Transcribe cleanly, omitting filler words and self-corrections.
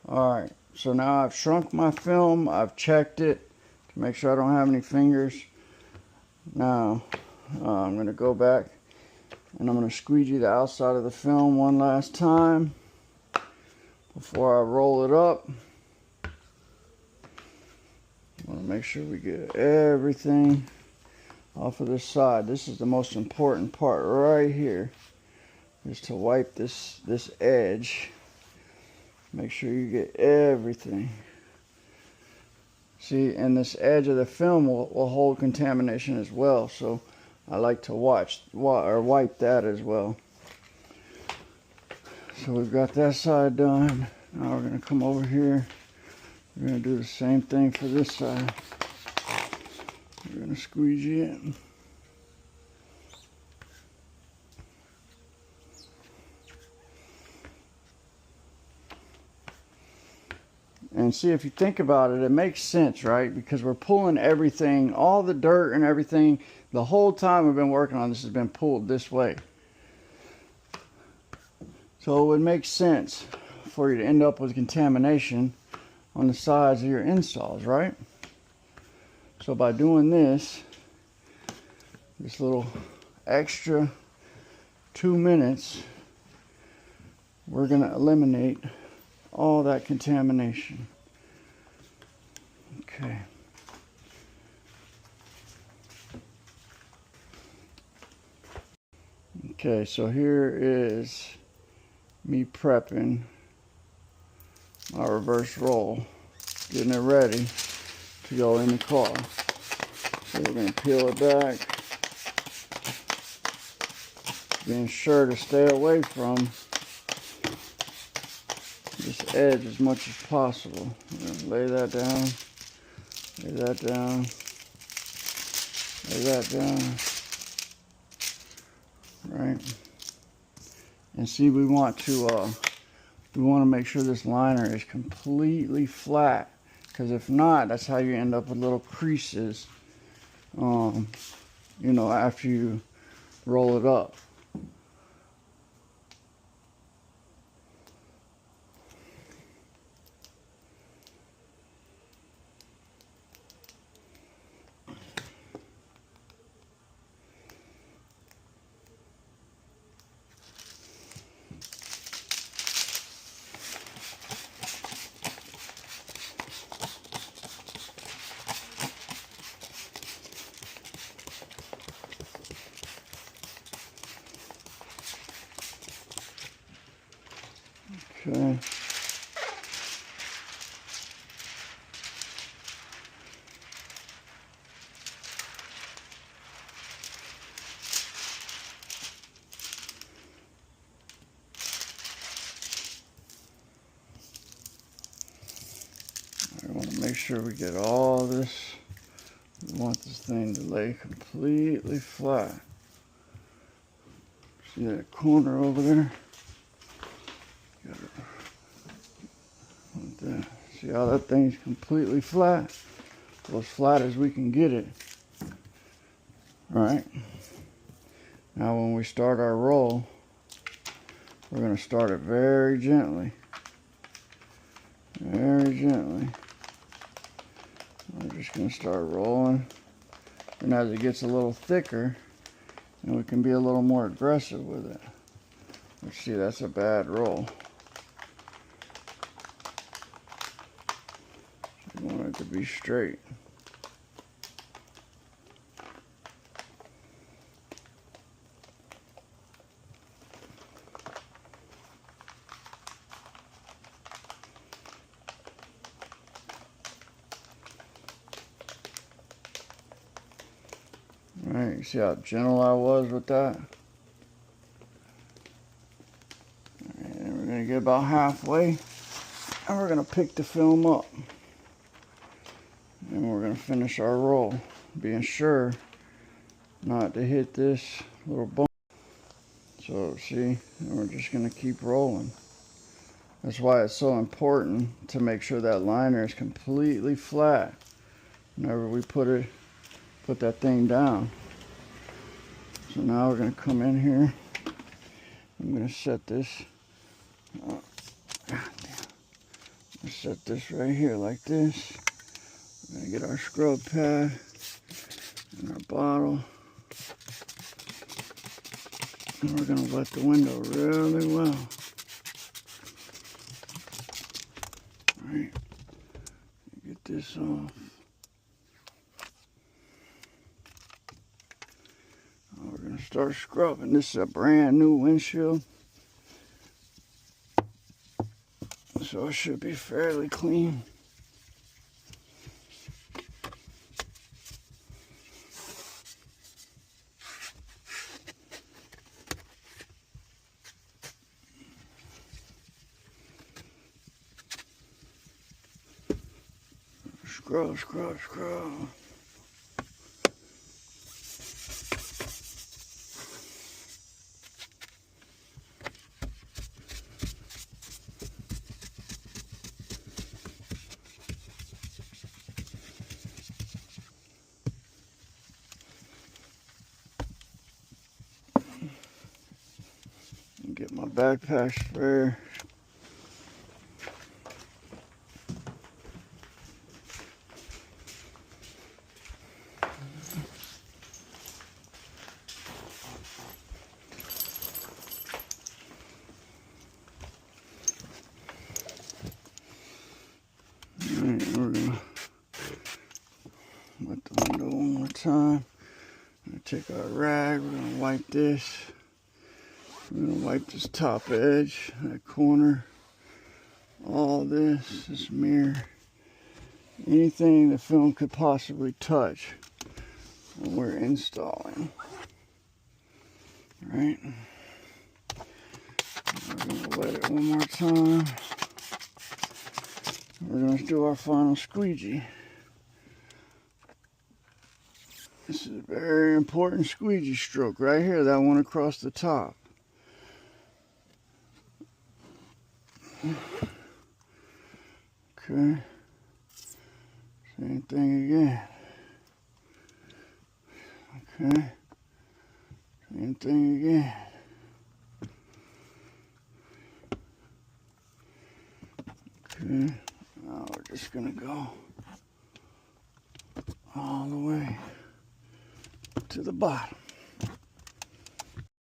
Alright, so now I've shrunk my film, I've checked it to make sure I don't have any fingers. Now I'm going to go back and I'm going to squeegee the outside of the film one last time before I roll it up. I want to make sure we get everything off of this side. This is the most important part right here, is to wipe this edge. Make sure you get everything. See, and this edge of the film will hold contamination as well, so I like to wipe that as well. So we've got that side done. Now we're going to come over here. We're going to do the same thing for this side. We're going to squeegee it. And see, if you think about it, it makes sense, right? Because we're pulling everything, all the dirt and everything, the whole time we've been working on this has been pulled this way. So it would make sense for you to end up with contamination on the sides of your installs, right? So by doing this little extra 2 minutes, we're going to eliminate all that contamination. Okay. Okay, so here is me prepping my reverse roll, getting it ready to go in the car. So we're going to peel it back, being sure to stay away from this edge as much as possible. We're going to lay that down, lay that down, lay that down, right? And see, we want to make sure this liner is completely flat, because if not, that's how you end up with little creases, you know, after you roll it up. Okay. I want to make sure we get all this. We want this thing to lay completely flat. See that corner over there? Got it. Like that. See how that thing's completely flat? Well, as flat as we can get it. Alright. Now when we start our roll, we're going to start it very gently. Very gently. We're just going to start rolling. And as it gets a little thicker, and we can be a little more aggressive with it. Let's see, that's a bad roll. We want it to be straight. Alright, you see how gentle I was with that? Alright, and we're going to get about halfway, and we're going to pick the film up. And we're going to finish our roll, being sure not to hit this little bump. So, see, and we're just going to keep rolling. That's why it's so important to make sure that liner is completely flat whenever we put that thing down. So now we're going to come in here. I'm going to set this set this right here like this. We're going to get our scrub pad and our bottle. And we're going to wet the window really well. Alright, get this off. We're going to start scrubbing. This is a brand new windshield, so it should be fairly clean. Scrub, scrub, scrub. Get my backpack sprayer. Alright, we're gonna wet the window one more time. We're gonna take our rag, we're gonna wipe this. We're gonna wipe this top edge, that corner, all this mirror, anything the film could possibly touch when we're installing. Alright, we're gonna wet it one more time. We're gonna do our final squeegee. This is a very important squeegee stroke right here, that one across the top. Okay, same thing again. Okay, same thing again. Okay, now we're just gonna go all the way to the bottom.